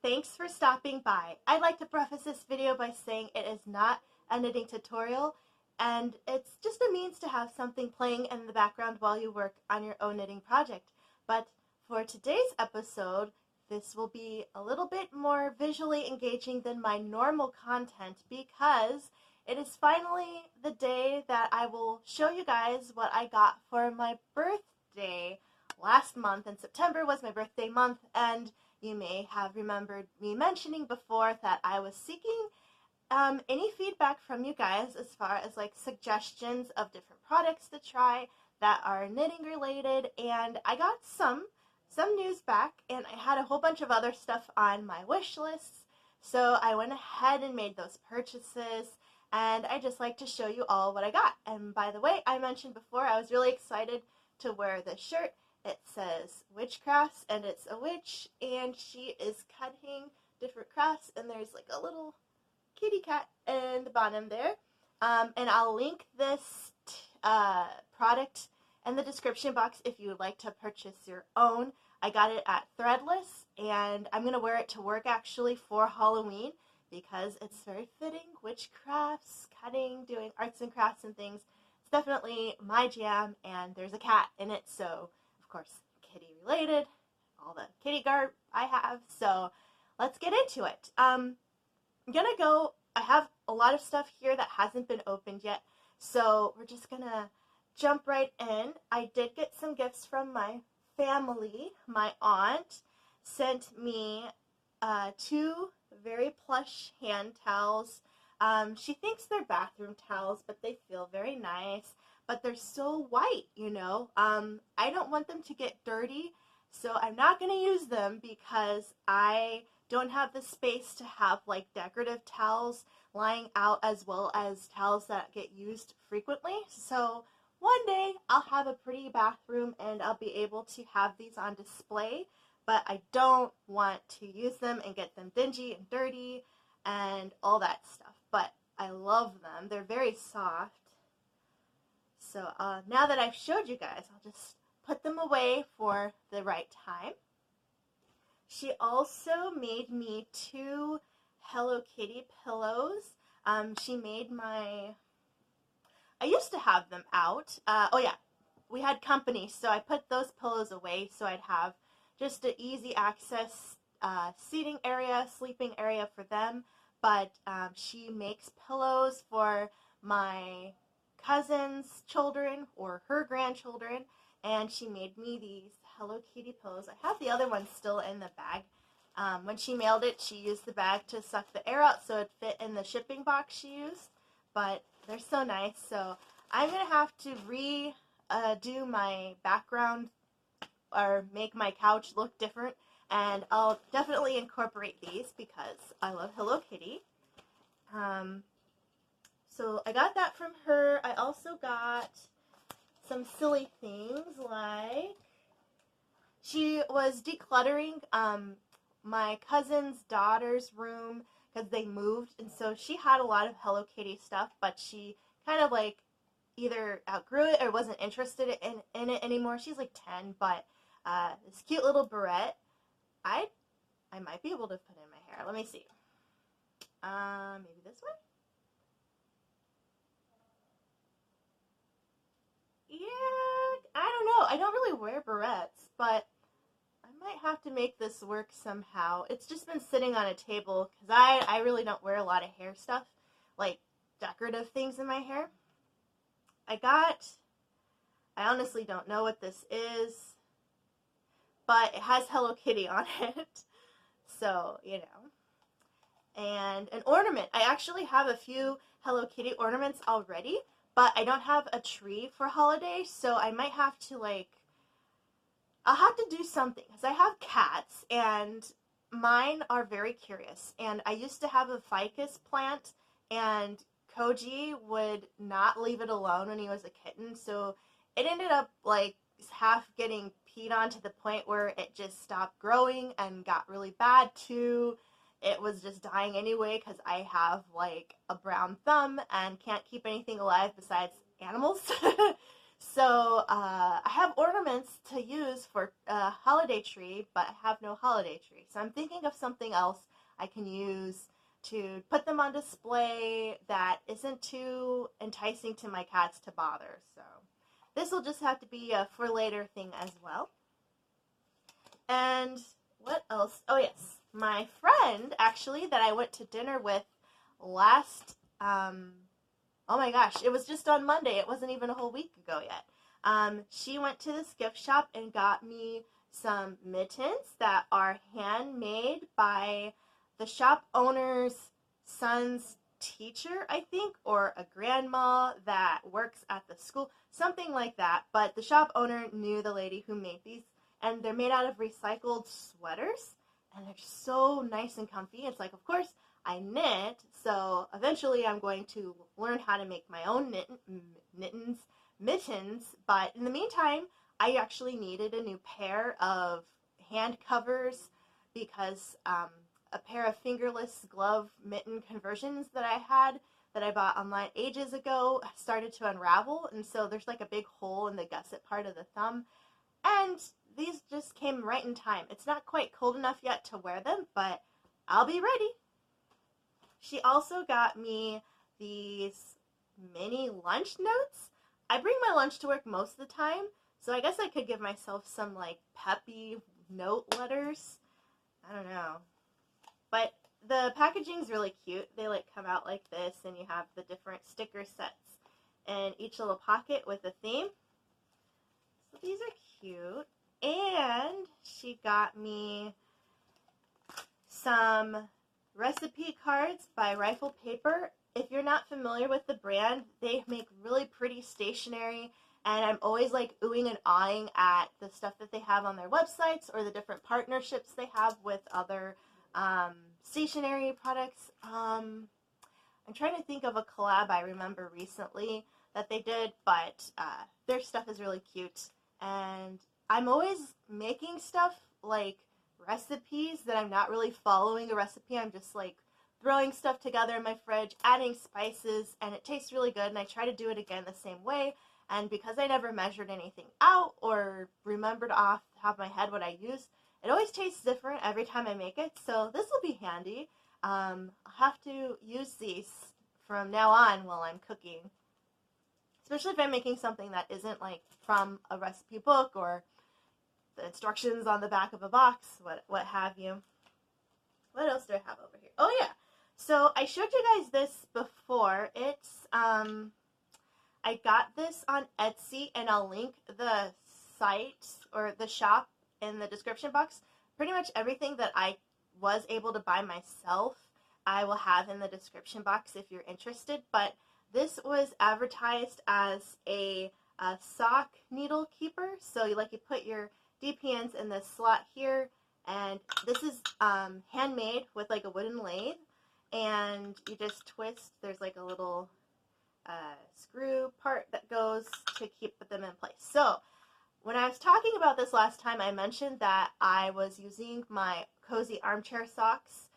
Thanks for stopping by. I'd like to preface this video by saying it is not a knitting tutorial, and it's just a means to have something playing in the background while you work on your own knitting project. But for today's episode, this will be a little bit more visually engaging than my normal content because it is finally the day that I will show you guys what I got for my birthday last month. And September was my birthday month, and you may have remembered me mentioning before that I was seeking any feedback from you guys as far as like suggestions of different products to try that are knitting related, and I got some news back, and I had a whole bunch of other stuff on my wish lists, so I went ahead and made those purchases, and I just like to show you all what I got. And by the way, I mentioned before I was really excited to wear this shirt. It says Witchcrafts, and it's a witch, and she is cutting different crafts, and there's like a little kitty cat in the bottom there. And I'll link this product in the description box if you would like to purchase your own. I got it at Threadless, and I'm going to wear it to work actually for Halloween because it's very fitting. Witchcrafts, cutting, doing arts and crafts and things. It's definitely my jam, and there's a cat in it, so of course kitty related, all the kitty garb I have, so let's get into it. I have a lot of stuff here that hasn't been opened yet, so we're just gonna jump right in. I did get some gifts from my family. My aunt sent me 2 very plush hand towels. She thinks they're bathroom towels, but they feel very nice, but they're so white, you know. I don't want them to get dirty, so I'm not going to use them because I don't have the space to have like decorative towels lying out as well as towels that get used frequently. So one day I'll have a pretty bathroom and I'll be able to have these on display, but I don't want to use them and get them dingy and dirty and all that stuff. But I love them. They're very soft. So now that I've showed you guys, I'll just put them away for the right time. She also made me 2 Hello Kitty pillows. She made I used to have them out. Oh yeah, we had company, so I put those pillows away so I'd have just an easy access seating area, sleeping area for them. But she makes pillows for my cousin's children or her grandchildren, and she made me these Hello Kitty pillows. I have the other ones still in the bag. When she mailed it, she used the bag to suck the air out so it fit in the shipping box she used, but they're so nice. So I'm going to have to redo my background or make my couch look different, and I'll definitely incorporate these because I love Hello Kitty. So I got that from her. I also got some silly things, like she was decluttering my cousin's daughter's room because they moved, and so she had a lot of Hello Kitty stuff, but she kind of like either outgrew it or wasn't interested in it anymore. She's like 10, but this cute little barrette, I might be able to put in my hair. Let me see. Maybe this one? Yeah, I don't know. I don't really wear barrettes, but I might have to make this work somehow. It's just been sitting on a table because I really don't wear a lot of hair stuff, like decorative things in my hair. I honestly don't know what this is, but it has Hello Kitty on it, so, you know. And an ornament. I actually have a few Hello Kitty ornaments already, but I don't have a tree for holidays, so I might have to I'll have to do something because I have cats and mine are very curious, and I used to have a ficus plant, and Koji would not leave it alone when he was a kitten, so it ended up like half getting peed on to the point where it just stopped growing and got really bad too. It was just dying anyway because I have like a brown thumb and can't keep anything alive besides animals. So I have ornaments to use for a holiday tree, but I have no holiday tree. So I'm thinking of something else I can use to put them on display that isn't too enticing to my cats to bother. So this will just have to be a for later thing as well. And what else? Oh, yes. My friend, actually, that I went to dinner with last, oh my gosh, it was just on Monday. It wasn't even a whole week ago yet. She went to this gift shop and got me some mittens that are handmade by the shop owner's son's teacher, I think, or a grandma that works at the school, something like that. But the shop owner knew the lady who made these, and they're made out of recycled sweaters, and they're so nice and comfy. It's like, of course, I knit, so eventually I'm going to learn how to make my own mittens, but in the meantime, I actually needed a new pair of hand covers because a pair of fingerless glove mitten conversions that I had that I bought online ages ago started to unravel, and so there's like a big hole in the gusset part of the thumb, and these just came right in time. It's not quite cold enough yet to wear them, but I'll be ready. She also got me these mini lunch notes. I bring my lunch to work most of the time, so I guess I could give myself some like peppy note letters. I don't know. But the packaging's really cute. They like come out like this, and you have the different sticker sets in each little pocket with a theme. So these are cute. And she got me some recipe cards by Rifle Paper. If you're not familiar with the brand, they make really pretty stationery, and I'm always like oohing and awing at the stuff that they have on their websites or the different partnerships they have with other stationery products. I'm trying to think of a collab I remember recently that they did, but their stuff is really cute, and I'm always making stuff like recipes that I'm not really following a recipe. I'm just like throwing stuff together in my fridge, adding spices, and it tastes really good, and I try to do it again the same way. And because I never measured anything out or remembered off the top of my head what I used, it always tastes different every time I make it, so this will be handy. I'll have to use these from now on while I'm cooking, especially if I'm making something that isn't like from a recipe book or the instructions on the back of a box, what have you. What else do I have over here? Oh yeah, so I showed you guys this before. It's I got this on Etsy, and I'll link the site or the shop in the description box. Pretty much everything that I was able to buy myself, I will have in the description box if you're interested. But this was advertised as a sock needle keeper. So you put your DPNs in this slot here, and this is handmade with like a wooden lathe, and you just twist. There's like a little screw part that goes to keep them in place. So when I was talking about this last time, I mentioned that I was using my cozy armchair socks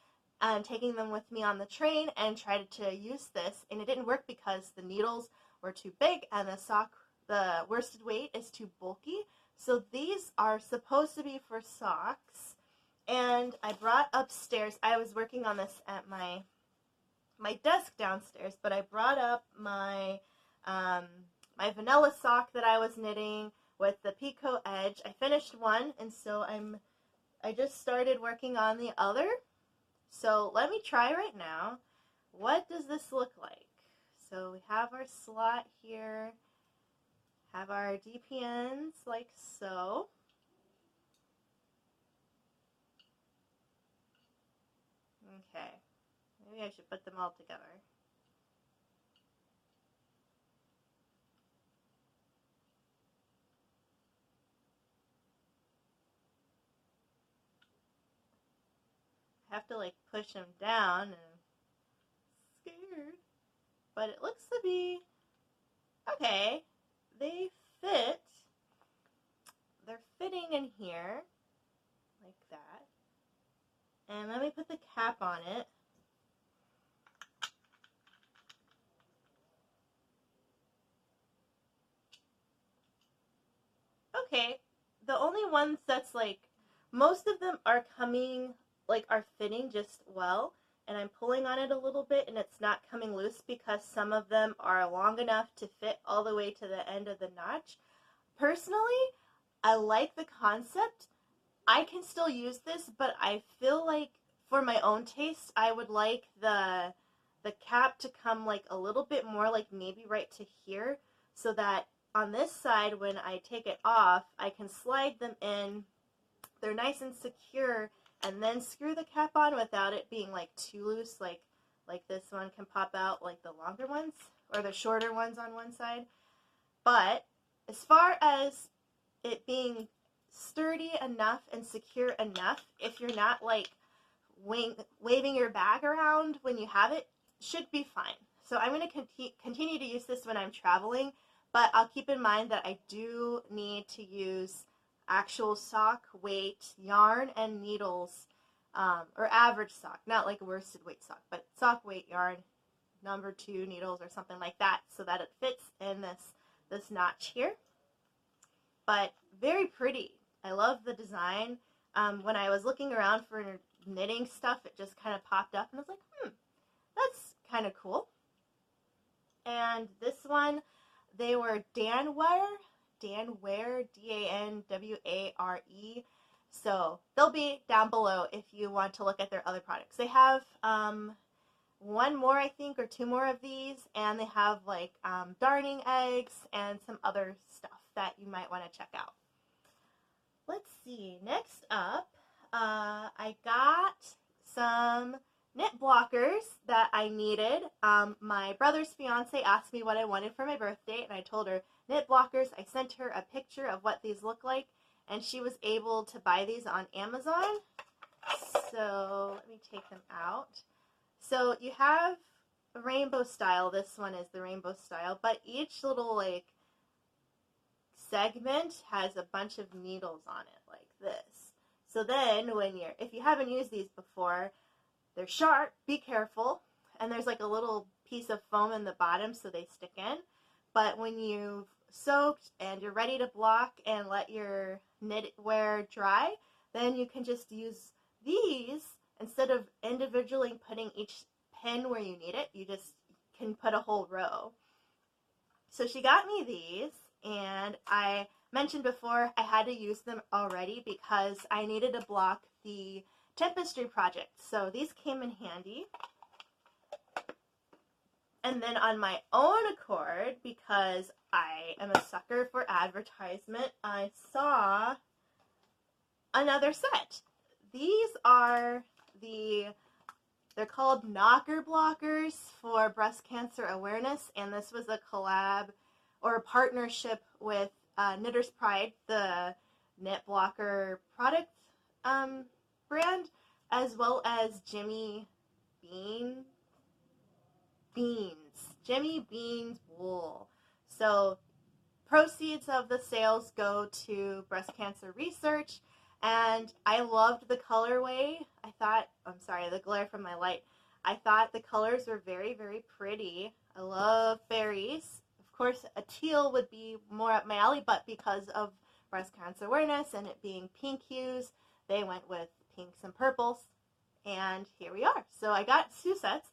and taking them with me on the train and tried to use this, and it didn't work because the needles were too big and the worsted weight is too bulky. So these are supposed to be for socks, and I brought upstairs, I was working on this at my desk downstairs, but I brought up my my vanilla sock that I was knitting with the picot edge. I finished one, and so I just started working on the other. So let me try right now. What does this look like? So we have our slot here, have our DPNs like so. Okay, maybe I should put them all together. I have to like push them down, and I'm scared. But it looks to be okay. They fit. They're fitting in here like that. And let me put the cap on it. ones that's like, most of them are coming, like are fitting just well, and I'm pulling on it a little bit and it's not coming loose because some of them are long enough to fit all the way to the end of the notch. Personally, I like the concept. I can still use this, but I feel like for my own taste, I would like the cap to come like a little bit more, like maybe right to here, so that on this side when I take it off, I can slide them in. They're nice and secure, and then screw the cap on without it being like too loose, like this one can pop out like the longer ones or the shorter ones on one side. But as far as it being sturdy enough and secure enough, if you're not like waving your bag around when you have it, should be fine. So I'm going to continue to use this when I'm traveling, but I'll keep in mind that I do need to use actual sock weight yarn and needles, or average sock, not like a worsted weight sock, but sock weight yarn, number 2 needles or something like that, so that it fits in this notch here. But very pretty. I love the design. When I was looking around for knitting stuff, it just kind of popped up and I was like, that's kind of cool. And this one, they were Danware, D-A-N-W-A-R-E. So they'll be down below if you want to look at their other products. They have one more, I think, or 2 more of these, and they have like darning eggs and some other stuff that you might want to check out. Let's see, next up, I got some knit blockers that I needed. My brother's fiance asked me what I wanted for my birthday, and I told her knit blockers. I sent her a picture of what these look like, and she was able to buy these on Amazon. So let me take them out. So you have a rainbow style. This one is the rainbow style, but each little like segment has a bunch of needles on it like this. So then if you haven't used these before, they're sharp, be careful, and there's like a little piece of foam in the bottom so they stick in. But when you've soaked and you're ready to block and let your knitwear dry, then you can just use these instead of individually putting each pin where you need it. You just can put a whole row. So she got me these, and I mentioned before I had to use them already because I needed to block the Tempestry project. So these came in handy. And then on my own accord, because I am a sucker for advertisement, I saw another set. These are they're called knocker blockers for breast cancer awareness, and this was a collab or a partnership with Knitter's Pride, the knit blocker product brand, as well as Jimmy Beans wool. So proceeds of the sales go to breast cancer research, and I loved the colorway. The glare from my light. I thought the colors were very, very pretty. I love berries. Of course, a teal would be more up my alley, but because of breast cancer awareness and it being pink hues, they went with pinks and purples, and here we are. So I got 2 sets.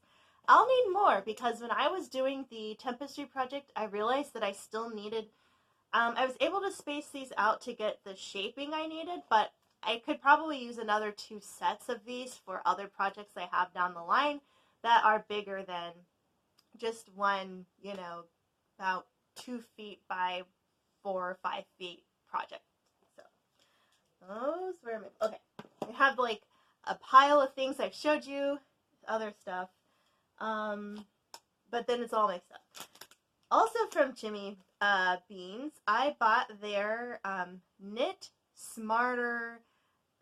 I'll need more because when I was doing the Tempestry project, I realized that I still needed, I was able to space these out to get the shaping I needed, but I could probably use another 2 sets of these for other projects I have down the line that are bigger than just one, about 2 feet by 4 or 5 feet project. So those were okay. We have like a pile of things I've showed you, other stuff, but then it's all mixed up. Also from Jimmy Beans, I bought their Knit Smarter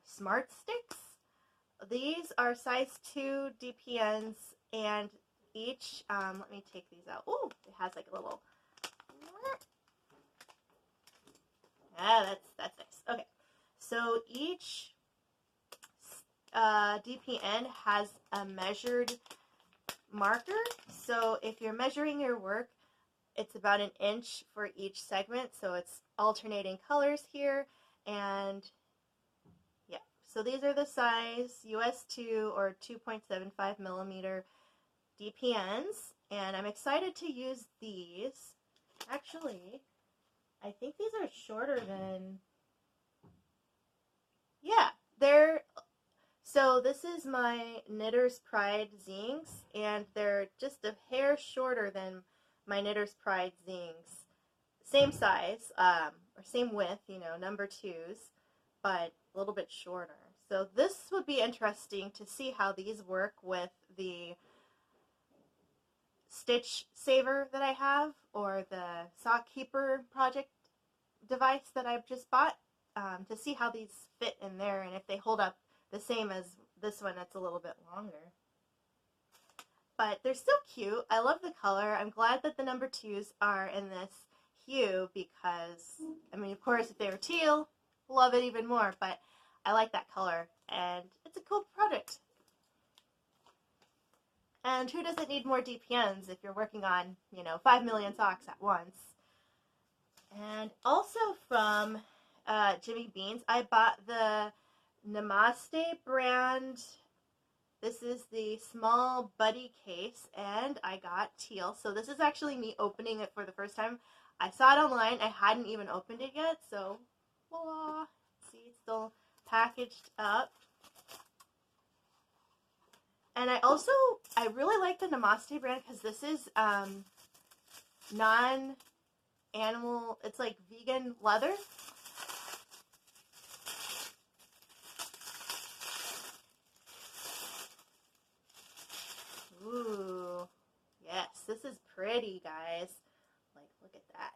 Smart Sticks. These are size 2 DPNs, and each, let me take these out. Ooh, it has like a little, that's nice. Okay, so each DPN has a measured marker. So if you're measuring your work, it's about 1 inch for each segment. So it's alternating colors here. And yeah, so these are the size US 2 or 2.75 millimeter DPNs, and I'm excited to use these. Actually, I think these are shorter than, yeah, so this is my Knitter's Pride zings, and they're just a hair shorter than my Knitter's Pride zings. Same size, or same width, number twos, but a little bit shorter. So this would be interesting to see how these work with the Stitch Saver that I have, or the Sock Keeper project device that I've just bought, to see how these fit in there and if they hold up the same as this one that's a little bit longer. But they're still cute. I love the color. I'm glad that the number twos are in this hue because, I mean, of course, if they were teal, love it even more, but I like that color, and it's a cool product. And who doesn't need more DPNs if you're working on, 5 million socks at once? And also from Jimmy Beans, I bought the Namaste brand. This is the small buddy case, and I got teal. So this is actually me opening it for the first time. I saw it online. I hadn't even opened it yet, so voila. See, it's still packaged up. And I really like the Namaste brand because this is non-animal, it's like vegan leather. Ooh, yes, this is pretty, guys. Like, look at that.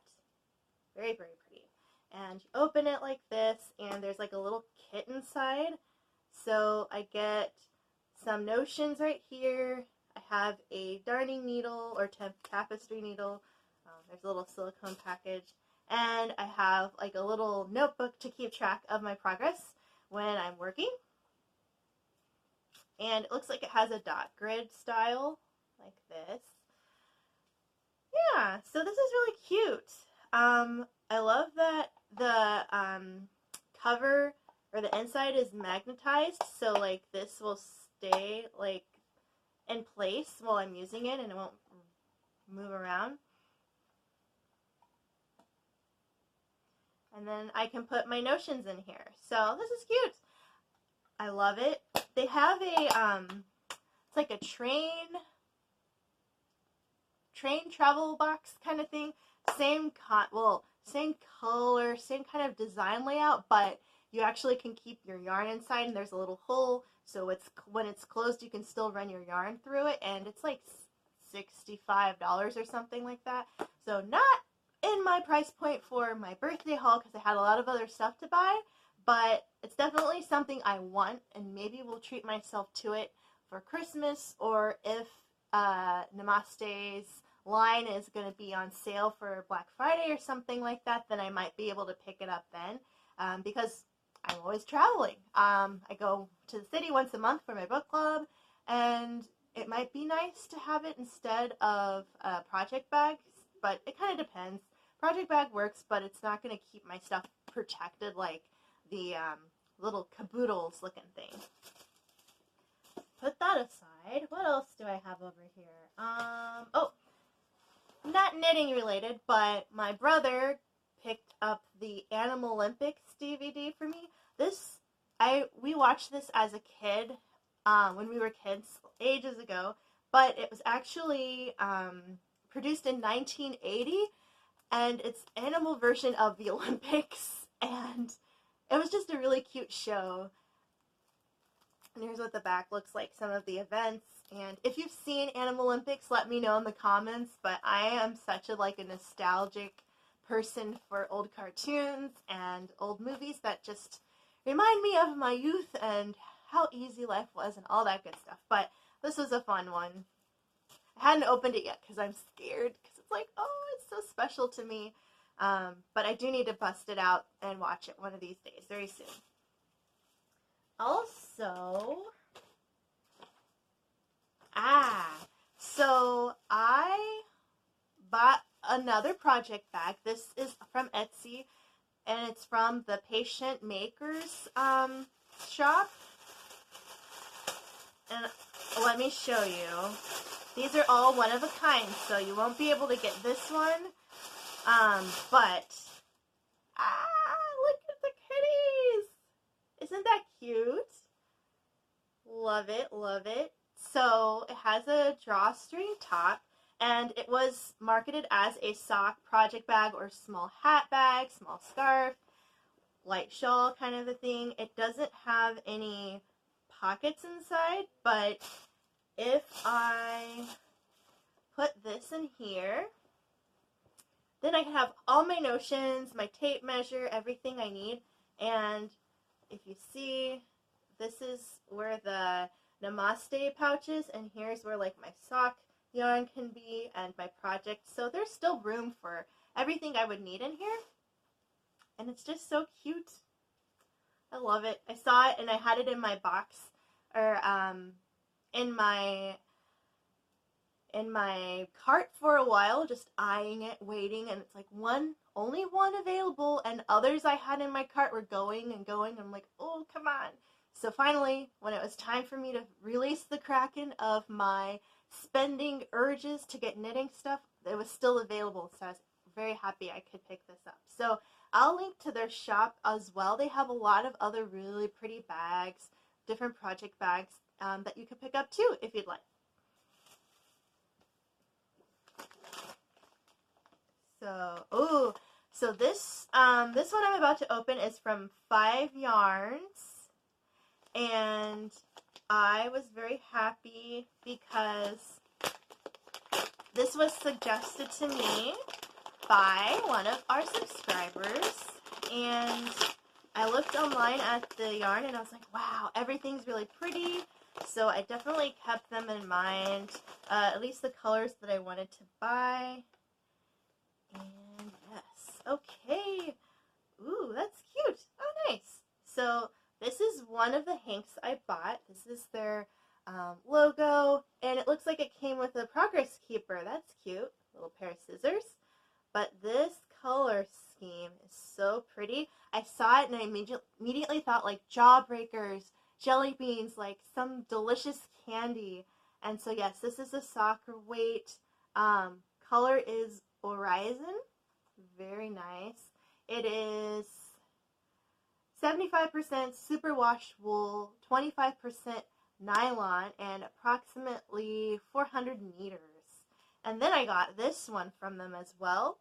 Very, very pretty. And you open it like this, and there's like a little kit inside. So I get some notions right here. I have a darning needle or tapestry needle. There's a little silicone package. And I have like a little notebook to keep track of my progress when I'm working. And it looks like it has a dot grid style, like this. Yeah, so this is really cute. I love that the cover or the inside is magnetized, so like this will stay like in place while I'm using it and it won't move around. And then I can put my notions in here. So this is cute. I love it. They have a it's like a train travel box kind of thing. Same color, same kind of design layout, but you actually can keep your yarn inside, and there's a little hole, so when it's closed you can still run your yarn through it, and it's like $65 or something like that. So not in my price point for my birthday haul because I had a lot of other stuff to buy, but it's definitely something I want, and maybe we'll treat myself to it for Christmas, or if Namaste's line is going to be on sale for Black Friday or something like that, then I might be able to pick it up then, because I'm always traveling. I go to the city once a month for my book club, and it might be nice to have it instead of project bags, but it kind of depends. Project bag works, but it's not going to keep my stuff protected like the little caboodles looking thing. Put that aside. What else do I have over here? Oh, not knitting related, but my brother picked up the Animal Olympics DVD for me. We watched this as a kid, when we were kids, ages ago, but it was actually produced in 1980, and it's animal version of the Olympics, and it was just a really cute show. And here's what the back looks like, some of the events. And if you've seen Animal Olympics, let me know in the comments. But I am such a nostalgic person for old cartoons and old movies that just remind me of my youth and how easy life was and all that good stuff. But this was a fun one. I hadn't opened it yet because I'm scared, because it's like, oh, it's so special to me. But I do need to bust it out and watch it one of these days, very soon. Also, so I bought another project bag. This is from Etsy, and it's from the Patient Makers shop. And let me show you. These are all one of a kind, so you won't be able to get this one. But look at the kitties! Isn't that cute? Love it, love it. So it has a drawstring top, and it was marketed as a sock project bag or small hat bag, small scarf, light shawl kind of a thing. It doesn't have any pockets inside, but if I put this in here, then I can have all my notions, my tape measure, everything I need. And if you see, this is where the Namaste pouch is, and here's where like my sock yarn can be and my project. So there's still room for everything I would need in here. And it's just so cute. I love it. I saw it and I had it in my box, or in my cart for a while, just eyeing it, waiting, and it's like only one available, and others I had in my cart were going and going. I'm like, oh, come on. So finally, when it was time for me to release the Kraken of my spending urges to get knitting stuff, it was still available, so I was very happy I could pick this up. So I'll link to their shop as well. They have a lot of other really pretty bags, different project bags that you could pick up too if you'd like. So this one I'm about to open is from 5 Yarns, and I was very happy because this was suggested to me by one of our subscribers, and I looked online at the yarn and I was like, wow, everything's really pretty. So I definitely kept them in mind, at least the colors that I wanted to buy. And yes, okay. Ooh, that's cute. Oh, nice. So this is one of the hanks I bought. This is their logo, and it looks like it came with a progress keeper. That's cute. Little pair of scissors. But this color scheme is so pretty. I saw it and I immediately thought like Jawbreakers, jelly beans, like some delicious candy. And so yes, this is a soccer weight. Color is Horizon. Very nice. It is 75% superwash wool, 25% nylon, and approximately 400 meters. And then I got this one from them as well.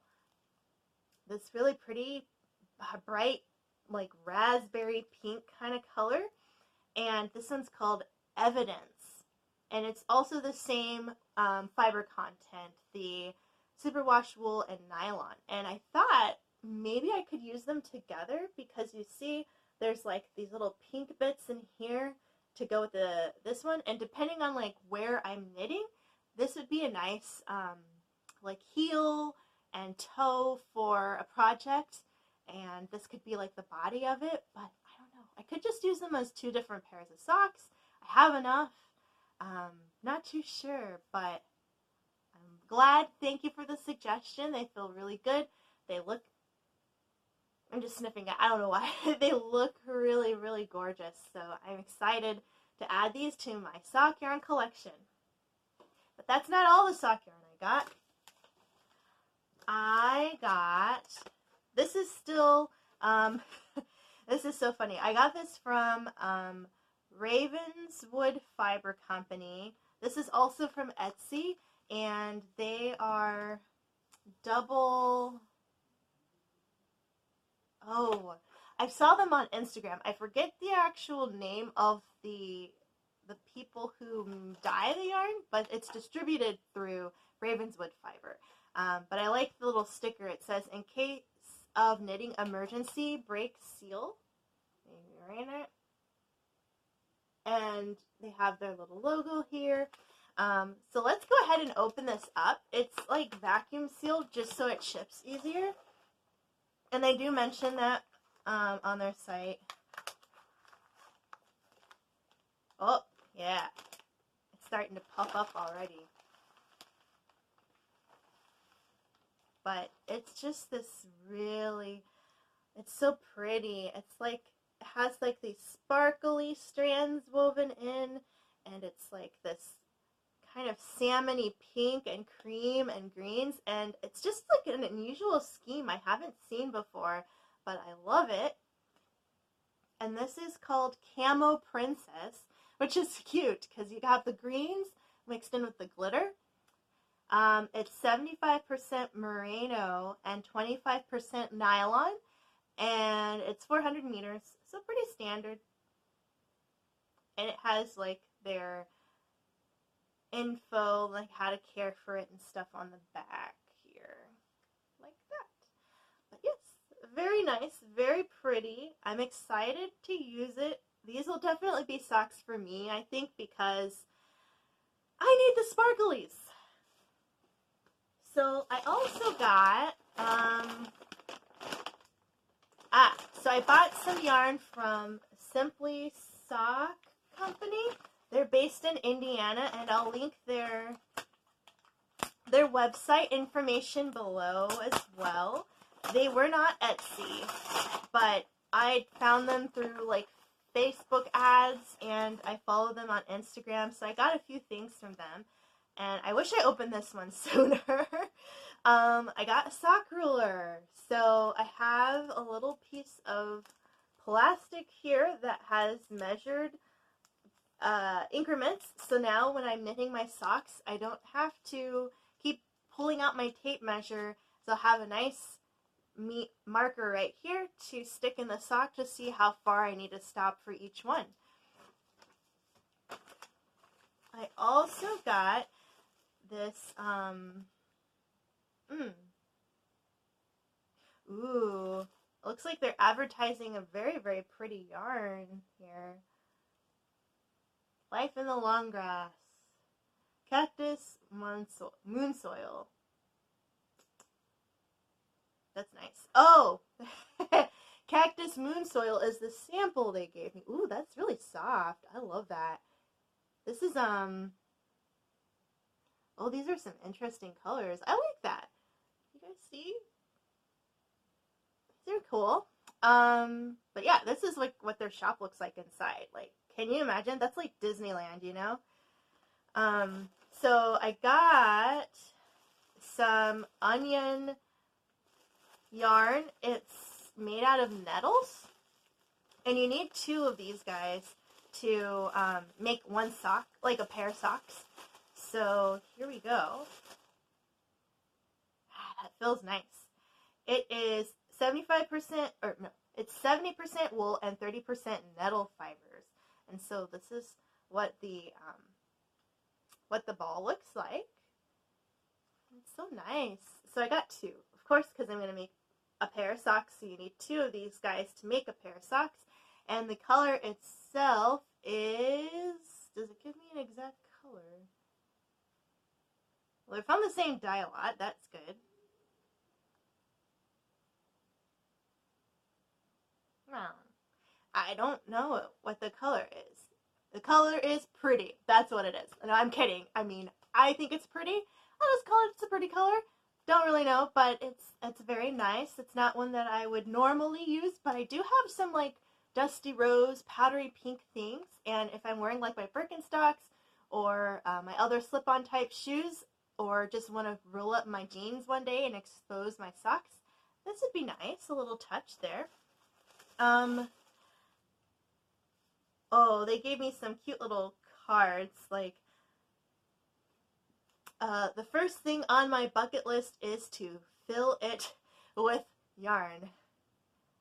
This really pretty, bright, like raspberry pink kind of color. And this one's called Evidence. And it's also the same fiber content, the superwash wool and nylon. And I thought maybe I could use them together because you see there's like these little pink bits in here to go with this one. And depending on like where I'm knitting, this would be a nice like heel and toe for a project, and this could be like the body of it, but I don't know. I could just use them as 2 different pairs of socks. I have enough. Not too sure, but I'm glad. Thank you for the suggestion. They feel really good. They look, I'm just sniffing it. I don't know why. They look really, really gorgeous. So I'm excited to add these to my sock yarn collection. But that's not all the sock yarn I got. This is still, this is so funny. I got this from Ravenswood Fiber Company. This is also from Etsy, and they are double, I saw them on Instagram. I forget the actual name of the people who dye the yarn, but it's distributed through Ravenswood Fiber. But I like the little sticker. It says, in case of knitting emergency, break seal. Maybe right in it. And they have their little logo here. So let's go ahead and open this up. It's like vacuum sealed just so it ships easier. And they do mention that on their site. Oh, yeah. It's starting to puff up already. But it's just this really It's so pretty. It's like, it has like these sparkly strands woven in, and it's like this kind of salmony pink and cream and greens, and it's just like an unusual scheme I haven't seen before, but I love it. And this is called Camo Princess, which is cute because you have the greens mixed in with the glitter. It's 75% merino and 25% nylon, and it's 400 meters, so pretty standard. And it has like their info, like how to care for it and stuff on the back here, like that. But yes, very nice, very pretty. I'm excited to use it. These will definitely be socks for me, I think, because I need the sparklies. So I also got, so I bought some yarn from Simply Sock Company. They're based in Indiana, and I'll link their website information below as well. They were not Etsy, but I found them through like Facebook ads, and I follow them on Instagram, so I got a few things from them. And I wish I opened this one sooner. I got a sock ruler. So I have a little piece of plastic here that has measured increments. So now when I'm knitting my socks, I don't have to keep pulling out my tape measure. So I'll have a nice marker right here to stick in the sock to see how far I need to stop for each one. I also got this, ooh, looks like they're advertising a very, very pretty yarn here. Life in the Long Grass. Cactus Moonsoil. That's nice. Oh! Cactus Moonsoil is the sample they gave me. Ooh, that's really soft. I love that. This is, oh, these are some interesting colors. I like that. You guys see? They're cool. But yeah, this is like what their shop looks like inside. Like, can you imagine? That's like Disneyland, you know? So I got some onion yarn. It's made out of nettles. And you need 2 of these guys to make one sock, like a pair of socks. So here we go. That feels nice. It is 75%, or no, it's 70% wool and 30% nettle fibers. And so this is what the ball looks like. It's so nice. So I got 2, of course, because I'm going to make a pair of socks. So you need 2 of these guys to make a pair of socks. And the color itself is, does it give me an exact color? Well, they're from the same dye lot. That's good. I don't know what the color is. The color is pretty. That's what it is. No, I'm kidding. I mean, I think it's pretty. I'll just call it, it's a pretty color. Don't really know, but it's very nice. It's not one that I would normally use, but I do have some like dusty rose, powdery pink things. And if I'm wearing like my Birkenstocks or my other slip-on type shoes, or just want to roll up my jeans one day and expose my socks, this would be nice. A little touch there. Oh, they gave me some cute little cards, like, the first thing on my bucket list is to fill it with yarn.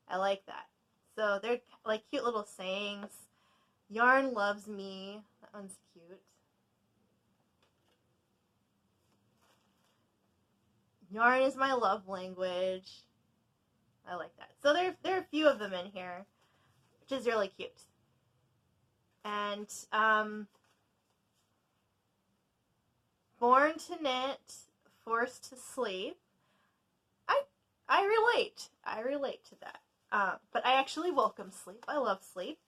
I like that. So they're like cute little sayings. Yarn loves me. That one's cute. Yarn is my love language. I like that. So there are a few of them in here, which is really cute. And born to knit, forced to sleep. I relate. I relate to that. But I actually welcome sleep. I love sleep.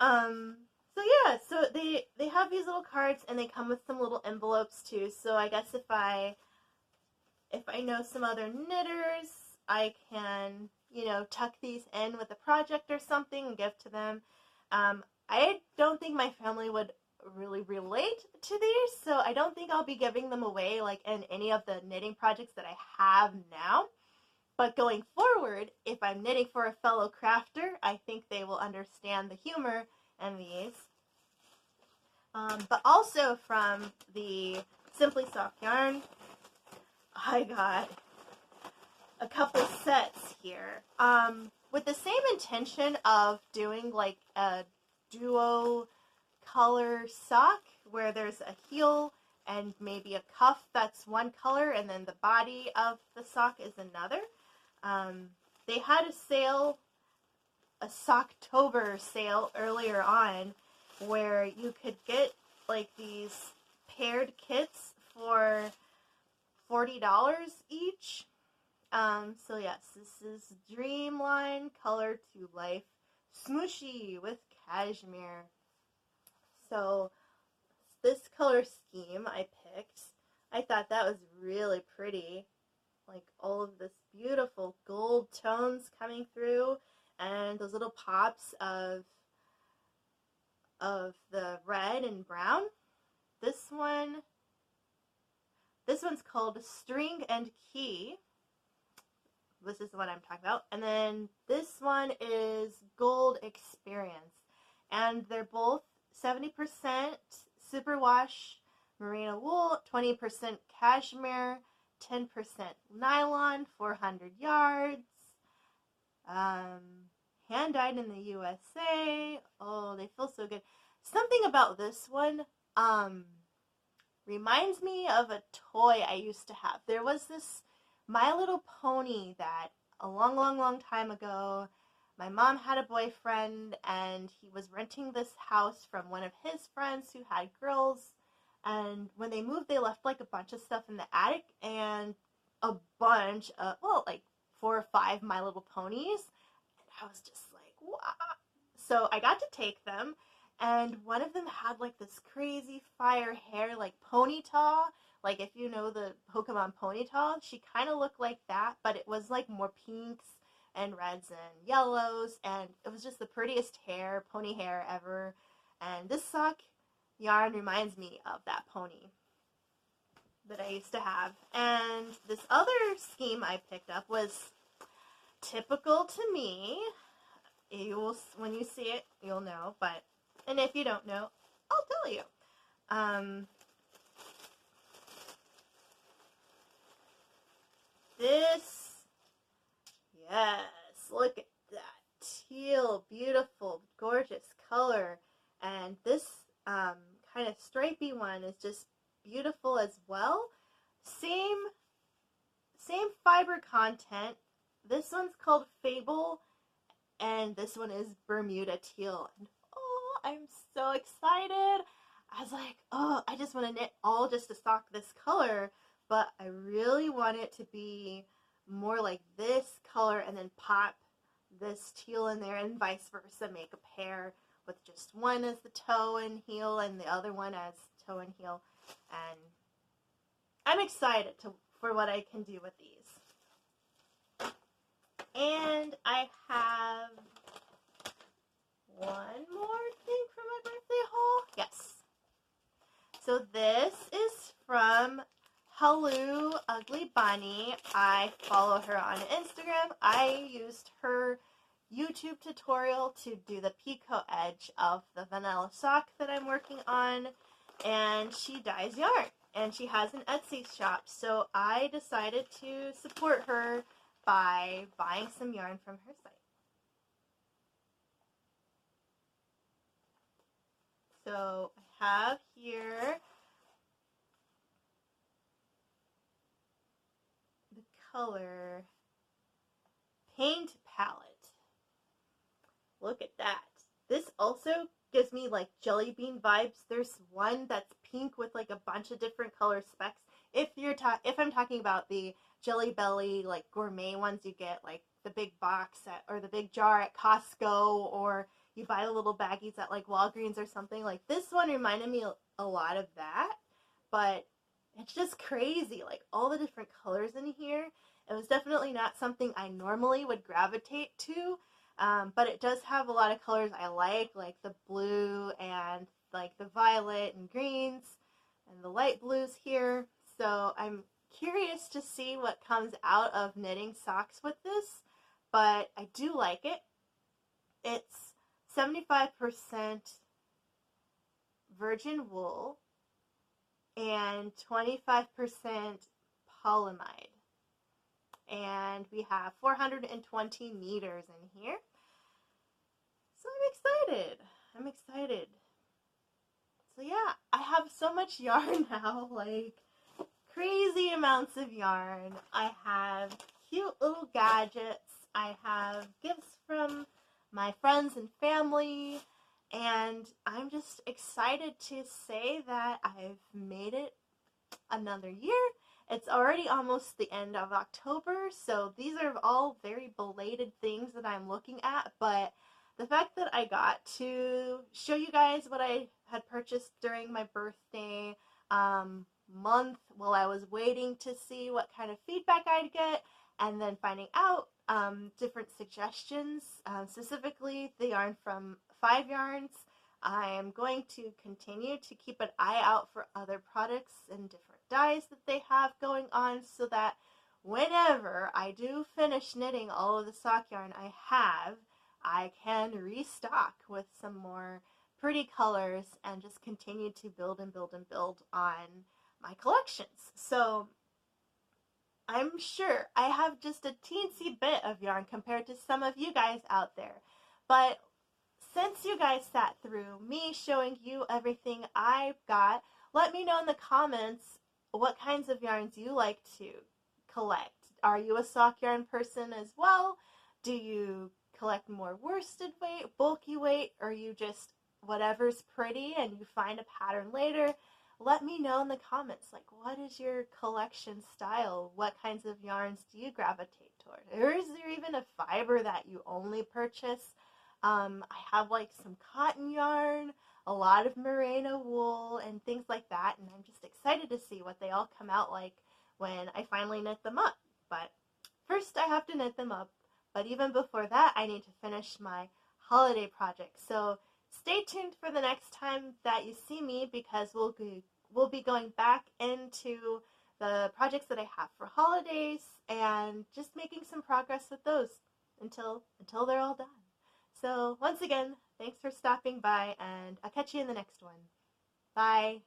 So yeah, so they have these little cards, and they come with some little envelopes too. So I guess if I know some other knitters, I can, you know, tuck these in with a project or something and give to them. I don't think my family would really relate to these, so I don't think I'll be giving them away like in any of the knitting projects that I have now. But going forward, if I'm knitting for a fellow crafter, I think they will understand the humor in these. But also from the Simply Soft Yarn, I got a couple sets here. With the same intention of doing like a duo color sock where there's a heel and maybe a cuff that's one color and then the body of the sock is another. They had a sale, a Socktober sale earlier on where you could get like these paired kits for $40 each. So yes, this is Dreamline Color to Life Smooshy with Cashmere. So this color scheme I picked, I thought that was really pretty. Like all of this beautiful gold tones coming through and those little pops of the red and brown. This one's called String and Key. This is the one I'm talking about. And then this one is Gold Experience. And they're both 70% superwash merino wool, 20% cashmere, 10% nylon, 400 yards. Hand dyed in the USA. Oh, they feel so good. Something about this one reminds me of a toy I used to have. There was this My Little Pony that a long, long, long time ago, my mom had a boyfriend and he was renting this house from one of his friends who had girls. And when they moved, they left like a bunch of stuff in the attic and a bunch of, well, like 4 or 5 My Little Ponies. And I was just like, wow. So I got to take them, and one of them had like this crazy fire hair, like Ponyta. Like if you know the Pokemon Ponyta, she kind of looked like that, but it was like more pinks and reds and yellows, and it was just the prettiest hair, pony hair ever. And this sock yarn reminds me of that pony that I used to have. And this other scheme I picked up was typical to me. You will, when you see it, you'll know, and if you don't know, I'll tell you. Yes, look at that teal, beautiful, gorgeous color. And this kind of stripy one is just beautiful as well. Same fiber content. This one's called Fable, and this one is Bermuda Teal. And oh, I'm so excited. I was like, oh, I just want to knit all just to stock this color, but I really want it to be more like this color and then pop this teal in there and vice versa, make a pair with just one as the toe and heel and the other one as toe and heel. And I'm excited for what I can do with these. And I have one more thing from my birthday haul. Yes. So this is from Hello Ugly Bunny. I follow her on Instagram. I used her YouTube tutorial to do the picot edge of the vanilla sock that I'm working on, and she dyes yarn, and she has an Etsy shop, so I decided to support her by buying some yarn from her site. So I have here the color Paint Palette. Look at that. This also gives me like jelly bean vibes. There's one that's pink with like a bunch of different color specks. If I'm talking about the Jelly Belly like gourmet ones you get like the big box or the big jar at Costco, or you buy the little baggies at like Walgreens or something, like this one reminded me a lot of that, but it's just crazy, like all the different colors in here. It was definitely not something I normally would gravitate to, but it does have a lot of colors I like the blue and like the violet and greens and the light blues here. So I'm curious to see what comes out of knitting socks with this, but I do like it. It's 75% virgin wool and 25% polyamide. And we have 420 meters in here. So I'm excited. I'm excited. So yeah, I have so much yarn now, like crazy amounts of yarn. I have cute little gadgets. I have gifts from my friends and family. And I'm just excited to say that I've made it another year. It's already almost the end of October, so these are all very belated things that I'm looking at, but the fact that I got to show you guys what I had purchased during my birthday month while I was waiting to see what kind of feedback I'd get, and then finding out different suggestions, specifically the yarn from 5 Yarns. I am going to continue to keep an eye out for other products and different dyes that they have going on so that whenever I do finish knitting all of the sock yarn I have, I can restock with some more pretty colors and just continue to build and build and build on my collections. So I'm sure I have just a teensy bit of yarn compared to some of you guys out there, but since you guys sat through me showing you everything I've got, let me know in the comments what kinds of yarns you like to collect. Are you a sock yarn person as well? Do you collect more worsted weight, bulky weight, or you just whatever's pretty and you find a pattern later? Let me know in the comments, like, what is your collection style? What kinds of yarns do you gravitate toward? Or is there even a fiber that you only purchase? I have like some cotton yarn, a lot of merino wool, and things like that, and I'm just excited to see what they all come out like when I finally knit them up. But first I have to knit them up, but even before that I need to finish my holiday project. So stay tuned for the next time that you see me, because we'll be going back into the projects that I have for holidays and just making some progress with those until they're all done. So once again, thanks for stopping by, and I'll catch you in the next one. Bye.